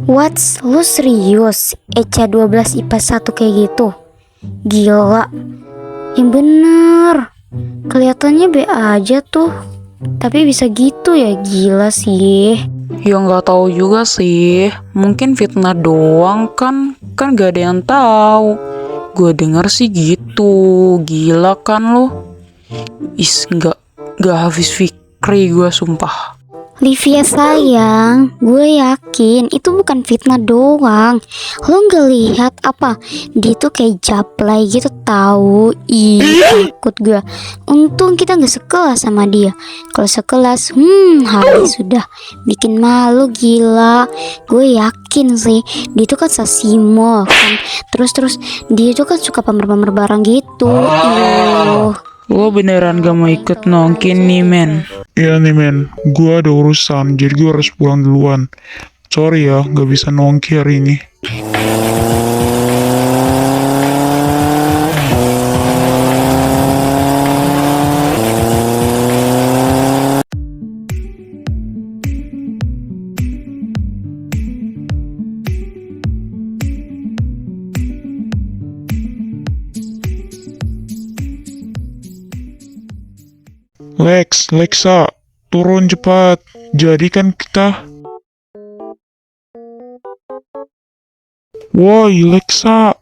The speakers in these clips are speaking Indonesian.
What? Lu serius? ECA 12 IPA 1 kayak gitu? Gila. Yang bener. Kelihatannya B aja tuh. Tapi bisa gitu ya, gila sih. Ya nggak tahu juga sih. Mungkin fitnah doang kan gak ada yang tahu. Gue denger sih gitu. Gila kan lo? Nggak habis fikri gue sumpah. Livia sayang, gue yakin itu bukan fitnah doang. Lo gak lihat apa? Dia tuh kayak jablay gitu tahu. Ih, takut gue. Untung kita gak sekelas sama dia. Kalau sekelas, hari sudah bikin malu gila. Gue yakin sih, dia tuh kan sasimol kan. Terus dia tuh kan suka pamer-pamer barang gitu. Lo beneran gak mau ikut nongkin nih men? Iya nih men, gue ada urusan, jadi gue harus pulang duluan. Sorry ya, gak bisa nongki hari ini. Lexa, turun cepat. Jadi kan kita... Woi, Lexa.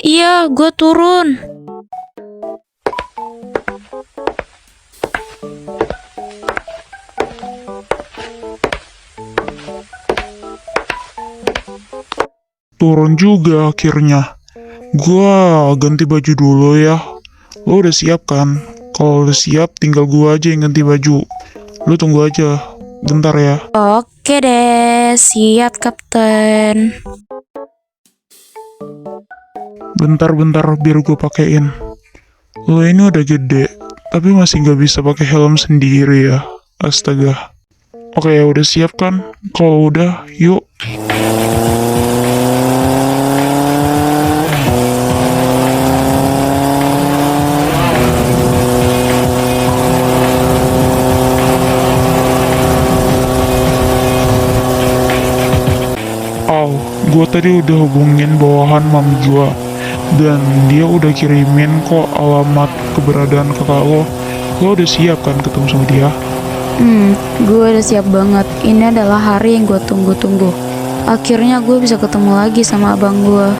Iya, gue turun. Turun juga akhirnya. Gua ganti baju dulu ya. Lo udah siap kan? Kalau udah siap, tinggal gua aja yang ganti baju. Lo tunggu aja. Bentar ya. Oke deh, siap kapten. Bentar, biar gue pakein. Lo ini udah gede, tapi masih nggak bisa pakai helm sendiri ya. Astaga. Oke, ya udah siap kan? Kalau udah, yuk. Gue tadi udah hubungin bawahan mami gue, dan dia udah kirimin kok alamat keberadaan kakak lo. Lo udah siap kan ketemu sama dia? Gue udah siap banget. Ini adalah hari yang gue tunggu-tunggu. Akhirnya gue bisa ketemu lagi sama abang gue.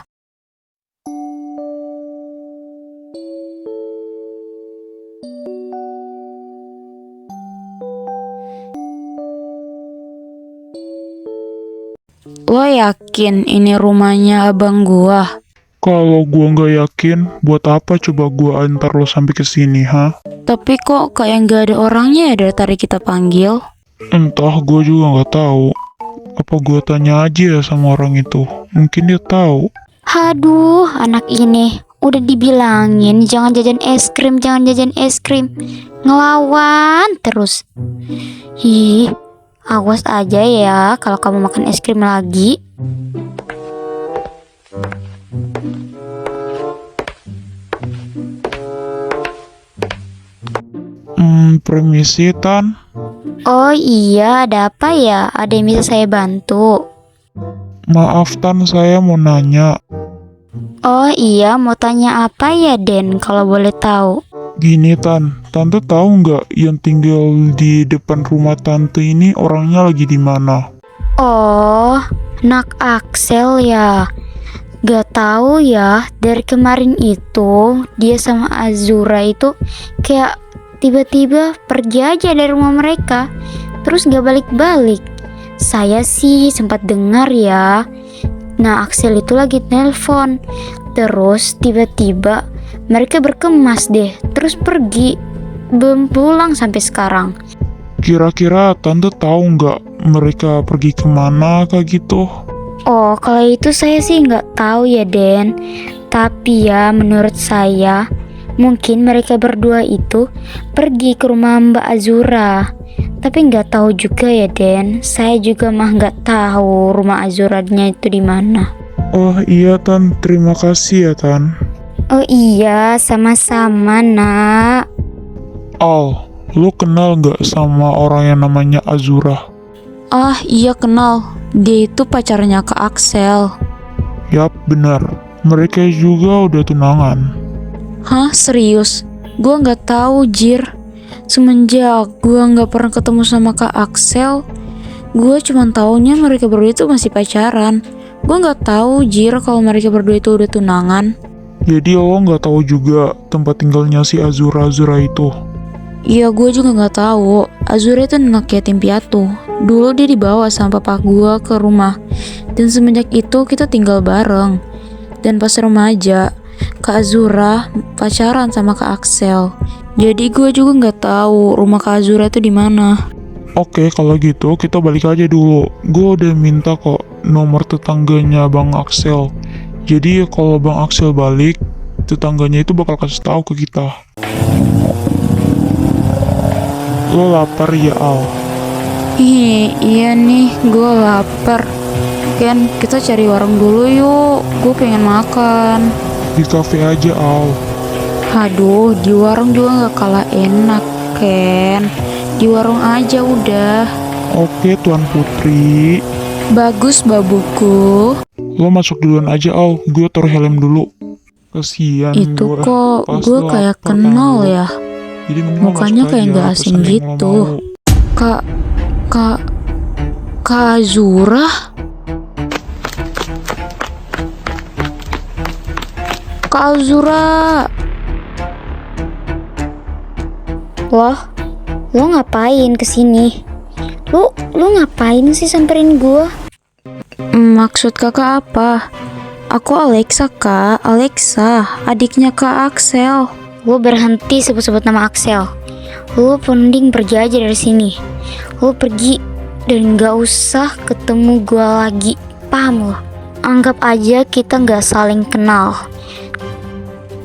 Lo yakin ini rumahnya abang gua? Kalau gue nggak yakin, buat apa coba gue antar lo sampai ke sini, ha? Tapi kok kayak nggak ada orangnya ya dari tadi kita panggil? Entah, gue juga nggak tahu. Apa gue tanya aja ya sama orang itu? Mungkin dia tahu. Haduh, anak ini udah dibilangin jangan jajan es krim, ngelawan terus. Ih, awas aja ya kalau kamu makan es krim lagi. Permisi, Tan. Oh iya, ada apa ya? Ada yang bisa saya bantu? Maaf, Tan, saya mau nanya. Oh iya, mau tanya apa ya, Den, kalau boleh tahu? Gini, Tan, Tante tahu nggak yang tinggal di depan rumah Tante ini orangnya lagi di mana? Oh, Nak Axel ya. Gak tahu ya, dari kemarin itu dia sama Azura itu kayak tiba-tiba pergi aja dari rumah mereka, terus gak balik-balik. Saya sih sempat dengar ya. Nah, Axel itu lagi nelpon, terus tiba-tiba mereka berkemas deh, terus pergi, belum pulang sampai sekarang. Kira-kira Tante tahu nggak mereka pergi kemana kayak gitu? Oh, kalau itu saya sih nggak tahu ya, Den. Tapi ya menurut saya mungkin mereka berdua itu pergi ke rumah Mbak Azura. Tapi nggak tahu juga ya, Den. Saya juga mah nggak tahu rumah Azuranya itu di mana. Oh iya, Tan, terima kasih ya, Tan. Oh iya, sama-sama, Nak. Al, lu kenal nggak sama orang yang namanya Azura? Ah iya kenal. Dia itu pacarnya Kak Axel. Yap, benar. Mereka juga udah tunangan. Hah, serius? Gua nggak tahu, Jir. Semenjak gua nggak pernah ketemu sama Kak Axel, gua cuma taunya mereka berdua itu masih pacaran. Gua nggak tahu, Jir, kalau mereka berdua itu udah tunangan. Jadi lo nggak tahu juga tempat tinggalnya si Azura itu. Iya, gue juga nggak tahu. Azura itu anak yatim piatu. Dulu dia dibawa sama papa gue ke rumah, dan semenjak itu kita tinggal bareng. Dan pas remaja, Kak Azura pacaran sama Kak Axel. Jadi gue juga nggak tahu rumah Kak Azura itu di mana. Oke, kalau gitu kita balik aja dulu. Gue udah minta kok nomor tetangganya Bang Axel. Jadi kalau Bang Axel balik, tetangganya itu bakal kasih tahu ke kita. Lo lapar ya, Al? Iya nih, gue lapar. Ken, kita cari warung dulu yuk. Gue pengen makan. Di kafe aja, Al. Aduh, di warung juga nggak kalah enak, Ken. Di warung aja udah. Oke, Tuan Putri. Bagus, babuku. Lo masuk duluan aja, Al. Gue taruh helm dulu. Kasian Itu gue. kok Pasti gue kayak lapar kan kenal lo. ya. Jadi mending lo Mukanya masuk kayak aja, nggak terus asing ada yang lo gitu. mau. Kak, Kak, Kak Azura? Kak Azura. Lo ngapain kesini? Lo ngapain sih samperin gua? Maksud kakak apa? Aku Alexa, Kak. Alexa, adiknya Kak Axel. Lo berhenti sebut-sebut nama Axel. Lo mending pergi aja dari sini. Lo pergi dan gak usah ketemu gua lagi. Paham lo? Anggap aja kita gak saling kenal.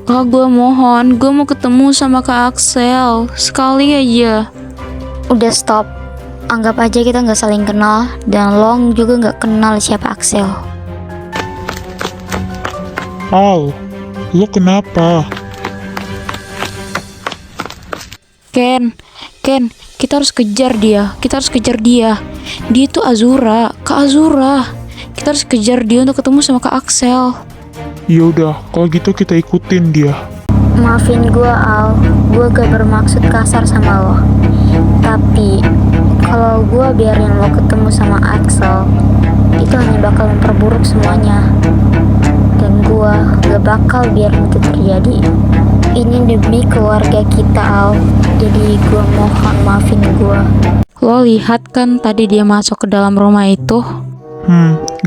Kak, gue mohon, gue mau ketemu sama Kak Axel. Sekali aja. Udah stop. Anggap aja kita gak saling kenal. Dan lo juga gak kenal siapa Axel. Al, lo kenapa? Ken, kita harus kejar dia. Dia itu Azura, Kak Azura. Kita harus kejar dia untuk ketemu sama Kak Axel. Ya udah, kalau gitu kita ikutin dia. Maafin gua, Al. Gua gak bermaksud kasar sama lo. Tapi kalau gua biarin lo ketemu sama Axel, itu hanya bakal memperburuk semuanya. Dan gua gak bakal biarin itu terjadi. Ini demi keluarga kita, Al. Jadi gua mohon maafin gua. Lo lihat kan tadi dia masuk ke dalam rumah itu?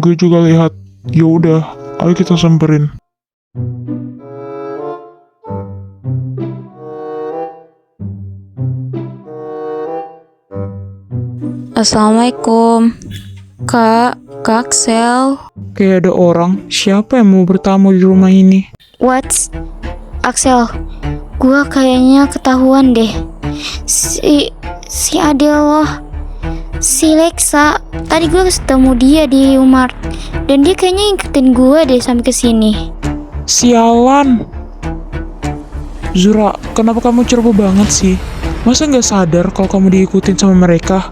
Gue juga lihat. Ya udah, ayo kita samperin. Assalamualaikum. Kak Axel. Kayak ada orang, siapa yang mau bertamu di rumah ini? What? Axel, gua kayaknya ketahuan deh. Si adil lo, si Lexa. Tadi gua ketemu dia di Umar, dan dia kayaknya ngikutin gua deh sampai ke sini. Sialan. Zura, kenapa kamu ceroboh banget sih? Masa nggak sadar kalau kamu diikutin sama mereka?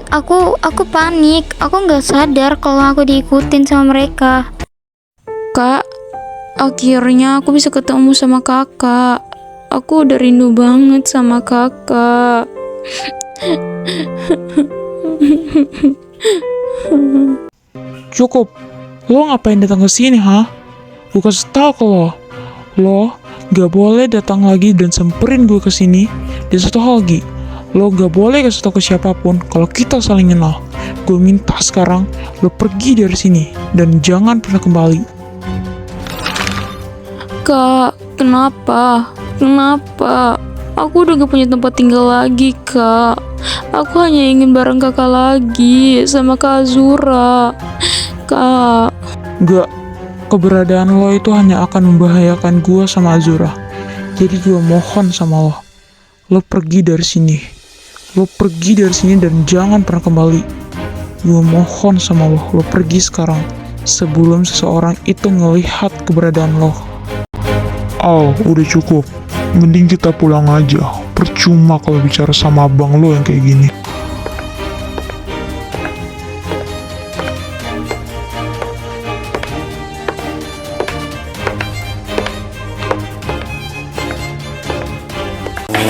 Aku panik. Aku nggak sadar kalau aku diikutin sama mereka. Kak, akhirnya aku bisa ketemu sama kakak. Aku udah rindu banget sama kakak. Cukup. Lo ngapain datang ke sini, ha? Gue kasih tau ke lo gak boleh datang lagi dan samperin gue ke sini. Dan satu hal lagi, lo gak boleh kasih tau ke siapapun kalau kita saling kenal. Gue minta sekarang lo pergi dari sini dan jangan pernah kembali. Kak, kenapa? Aku udah gak punya tempat tinggal lagi, Kak. Aku hanya ingin bareng kakak lagi sama Kak Azura. Kak. Gak, keberadaan lo itu hanya akan membahayakan gue sama Azura. Jadi gue mohon sama lo pergi dari sini. Lo pergi dari sini dan jangan pernah kembali. Gue mohon sama lo pergi sekarang sebelum seseorang itu ngelihat keberadaan lo. Al, udah cukup. Mending kita pulang aja. Percuma kalau bicara sama abang lo yang kayak gini.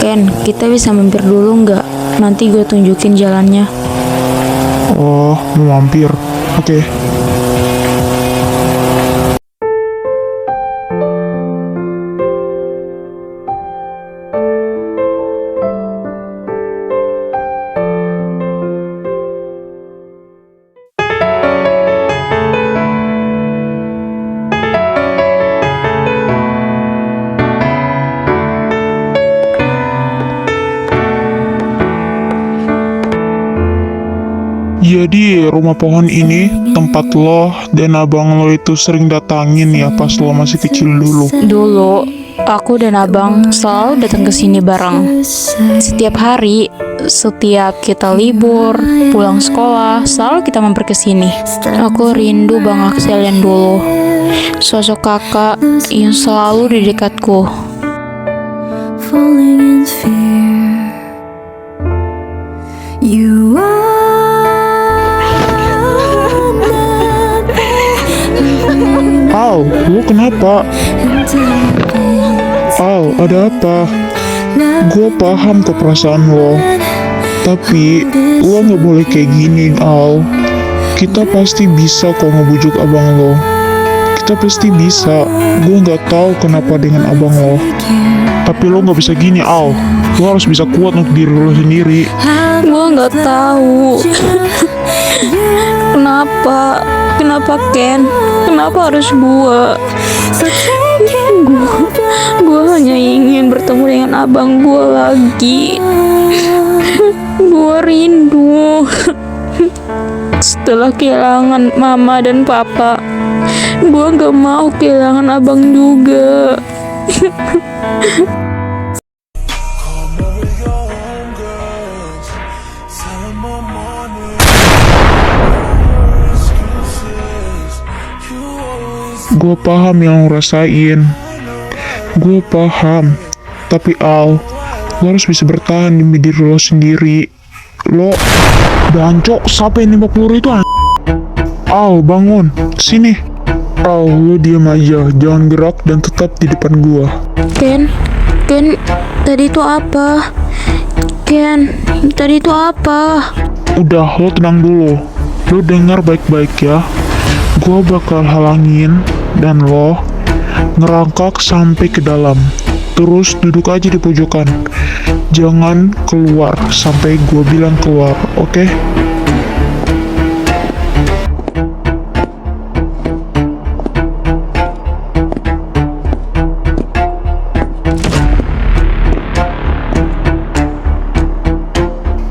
Ken, kita bisa mampir dulu nggak? Nanti gue tunjukin jalannya. Oh, mau mampir. Oke. Jadi rumah pohon ini tempat lo dan abang lo itu sering datangin ya pas lo masih kecil dulu. Dulu, aku dan abang selalu datang ke sini bareng. Setiap hari, setiap kita libur, pulang sekolah, selalu kita mampir ke sini. Aku rindu Bang Axel yang dulu. Sosok kakak yang selalu di dekatku. Falling in fear. You are Al, lo kenapa? Al, ada apa? Gue paham kok perasaan lo. Tapi, lo gak boleh kayak gini, Al. Kita pasti bisa kok ngebujuk abang lo. Kita pasti bisa. Gue gak tahu kenapa dengan abang lo. Tapi lo gak bisa gini, Al. Lo harus bisa kuat untuk diri lo sendiri. Gue nggak tahu kenapa Ken, kenapa harus gue hanya ingin bertemu dengan abang gue lagi. Gue rindu. Setelah kehilangan mama dan papa, gue gak mau kehilangan abang juga. Gue paham yang lo rasain. Gue paham. Tapi Al, lo harus bisa bertahan demi diri lo sendiri. Lo, Bancok, siapa yang nembak peluru itu? Al, bangun. Sini. Al, lo diam aja. Jangan gerak dan tetap di depan gua. Ken, tadi itu apa? Ken, tadi itu apa? Udah, lo tenang dulu. Lo dengar baik-baik ya. Gua bakal halangin dan lo ngerangkak sampai ke dalam. Terus duduk aja di pojokan. Jangan keluar sampai gua bilang keluar, oke?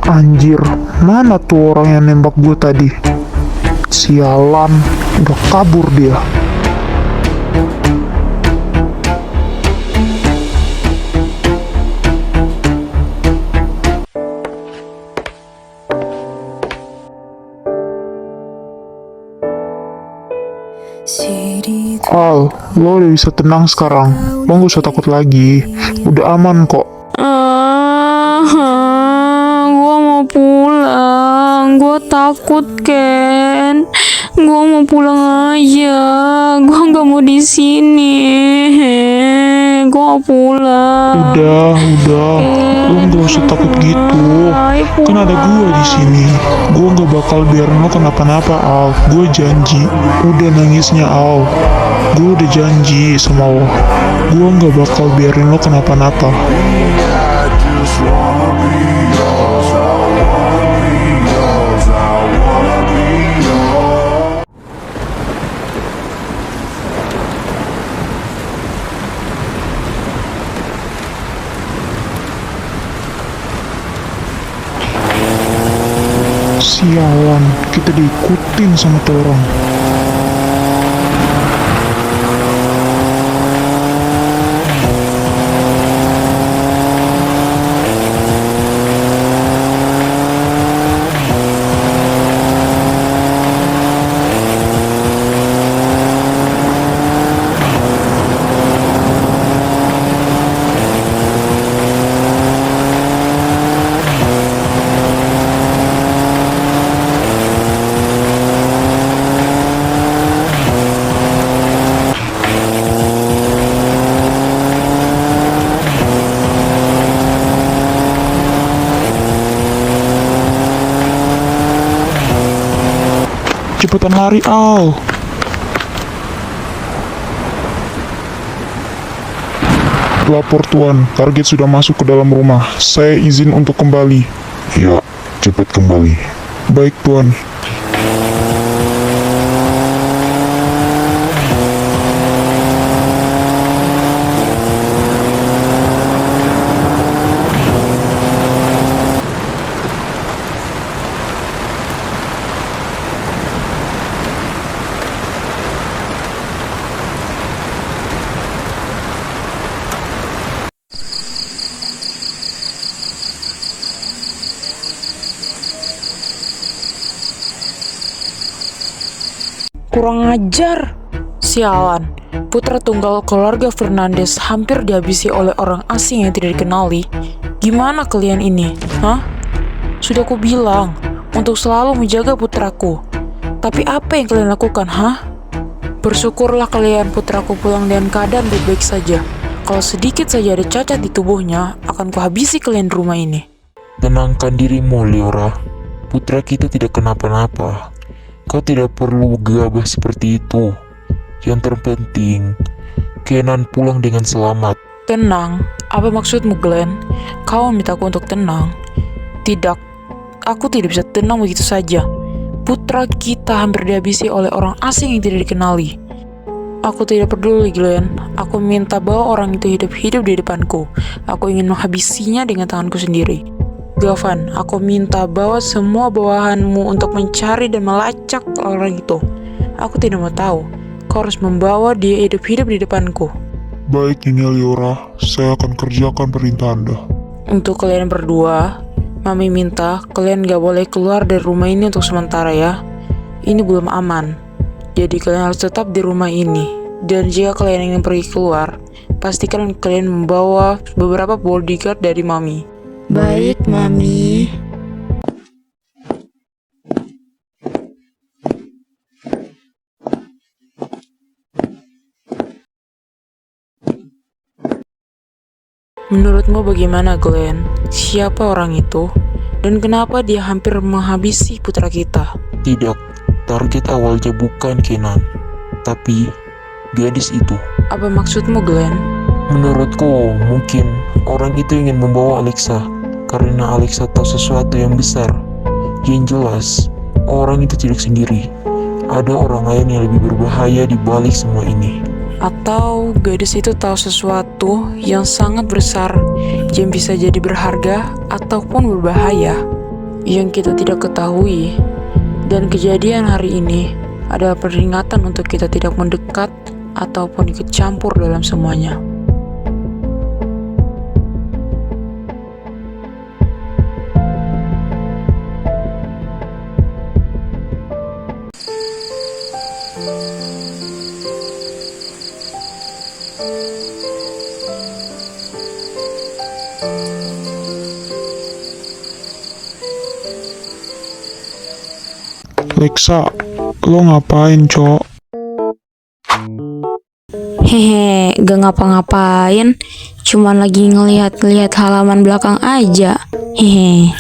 Anjir, mana tuh orang yang nembak gue tadi? Sialan, udah kabur dia. Al, lo udah bisa tenang sekarang. Lo gak usah takut lagi. Udah aman kok. Gua mau pulang. Gua takut, Ken. Gua mau pulang aja. Gua nggak mau di sini. Gua mau pulang. Udah. Lo gak usah takut gitu. Kan ada gue di sini. Gue gak bakal biarin lo kenapa-napa, Al. Gue janji. Udah nangisnya, Al. Gue udah janji sama lo. Gue gak bakal biarin lo kenapa-napa. Sialan, kita diikutin sama tuh orang. cepetan lari, Al. Lapor Tuan, target sudah masuk ke dalam rumah. Saya izin untuk kembali. Ya, cepat kembali. Baik, Tuan. Kurang ajar. Sialan, putra tunggal keluarga Fernandes hampir dihabisi oleh orang asing yang tidak dikenali. Gimana kalian ini? Hah? Sudah ku bilang untuk selalu menjaga putraku. Tapi apa yang kalian lakukan, hah? Bersyukurlah kalian putraku pulang dengan keadaan baik-baik saja. Kalau sedikit saja ada cacat di tubuhnya, akan kuhabisi kalian di rumah ini. Tenangkan dirimu, Leora. Putra kita tidak kenapa-napa. Kau tidak perlu gegabah seperti itu. Yang terpenting, Kenan pulang dengan selamat. Tenang? Apa maksudmu, Glenn? Kau memintaku untuk tenang? Tidak, aku tidak bisa tenang begitu saja. Putra kita hampir dihabisi oleh orang asing yang tidak dikenali. Aku tidak peduli, Glenn. Aku minta bahwa orang itu hidup-hidup di depanku. Aku ingin menghabisinya dengan tanganku sendiri. Gavan, aku minta bawa semua bawahanmu untuk mencari dan melacak orang itu. Aku tidak mau tahu. Kau harus membawa dia hidup-hidup di depanku. Baik, Nyonya Leora. Saya akan kerjakan perintah Anda. Untuk kalian berdua, Mami minta kalian gak boleh keluar dari rumah ini untuk sementara ya. Ini belum aman. Jadi kalian harus tetap di rumah ini. Dan jika kalian ingin pergi keluar, pastikan kalian membawa beberapa bodyguard dari Mami. Baik, Mami. Menurutmu bagaimana, Glenn? Siapa orang itu? Dan kenapa dia hampir menghabisi putra kita? Tidak, target awalnya bukan Kenan, tapi gadis itu. Apa maksudmu, Glenn? Menurutku, mungkin orang itu ingin membawa Alexa karena Alexa tahu sesuatu yang besar. Yang jelas, orang itu tidak sendiri. Ada orang lain yang lebih berbahaya di balik semua ini. Atau gadis itu tahu sesuatu yang sangat besar yang bisa jadi berharga ataupun berbahaya yang kita tidak ketahui. Dan kejadian hari ini adalah peringatan untuk kita tidak mendekat ataupun ikut campur dalam semuanya. Lexa, lo ngapain, Cok? Hehe, gak ngapa-ngapain. Cuman lagi ngelihat-lihat halaman belakang aja. Hehe.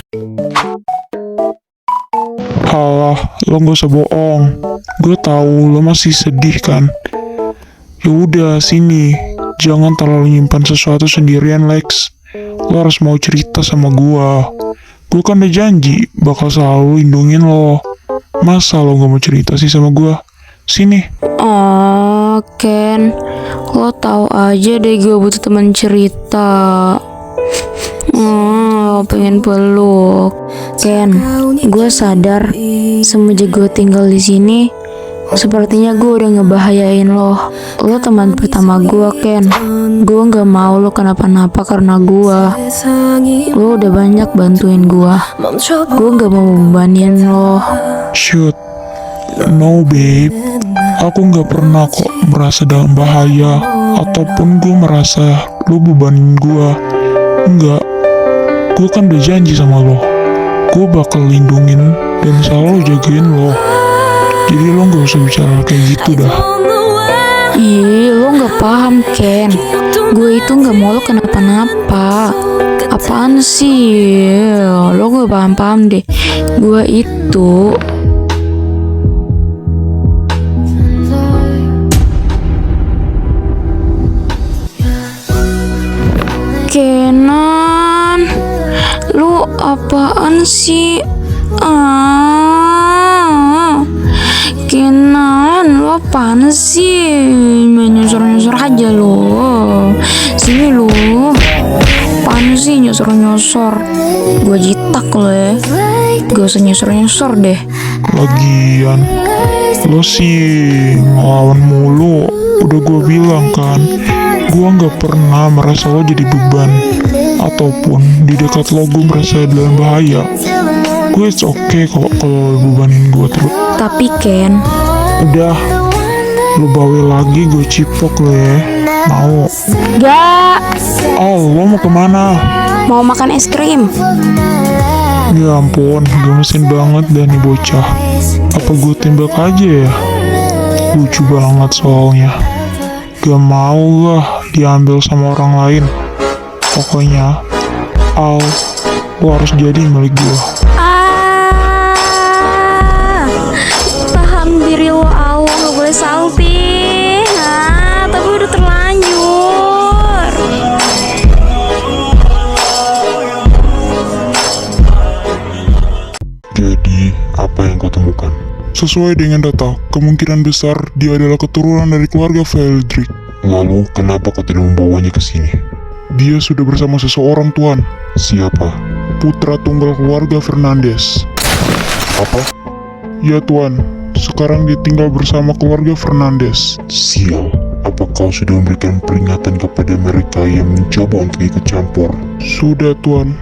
Halah, lo gak usah bohong. Gue tahu lo masih sedih kan. Ya udah, sini. Jangan terlalu nyimpan sesuatu sendirian, Lex. Lo harus mau cerita sama gue. Gue kan udah janji bakal selalu lindungin lo. Masa lo gak mau cerita sih sama gue? Sini. Oh, Ken, lo tahu aja deh gue butuh teman cerita. Pengen peluk. Ken, gue sadar semenjak gue tinggal di sini, sepertinya gue udah ngebahayain lo. Lo teman pertama gue, Ken. Gue gak mau lo kenapa-napa karena gue. Lo udah banyak bantuin gue. Gue gak mau membebanin lo. Shoot. No, babe. Aku gak pernah kok merasa dalam bahaya. Ataupun gue merasa lo bebanin gue. Enggak. Gue kan udah janji sama lo. Gue bakal lindungin dan selalu jagain lo. Jadi lo gak usah bicara kayak gitu dah. Ih, lo gak paham, Ken. Gue itu gak mau lo kenapa-napa. Apaan sih? Lo gak paham-paham deh. Gue itu apaan sih? Kenan, lo apaan sih? Main nyosor-nyosor aja lo. Sini lo. Apaan sih nyosor-nyosor? Gua jitak lo ya. Gak usah nyosor-nyosor deh. Lagian lo sih ngelawan mulu. Udah gue bilang kan, gue gak pernah merasa lo jadi beban, ataupun di dekat lo gue merasa dalam bahaya. Gue it's okay kok kalau bebanin gue terus. Tapi Ken, Udah, lo bawel lagi gue cipok lo ya. Mau? gak Lo mau kemana? mau makan es krim. Ya ampun, gemesin banget dah nih bocah. Apa gue tembak aja ya? Lucu banget soalnya. Gak mau lah diambil sama orang lain. Pokoknya, lo harus jadi milik gue. Tahan diri lo, Al, gak boleh salting. Tapi udah terlanjur. Jadi, apa yang kau temukan? Sesuai dengan data, kemungkinan besar dia adalah keturunan dari keluarga Veldrick. Lalu, kenapa kau tidak membawanya ke sini? Dia sudah bersama seseorang, Tuan. Siapa? Putra tunggal keluarga Fernandes. Apa? Ya, Tuan. Sekarang dia tinggal bersama keluarga Fernandes. Sial. Apa kau sudah memberikan peringatan kepada mereka yang mencoba untuk ikut campur? Sudah, Tuan.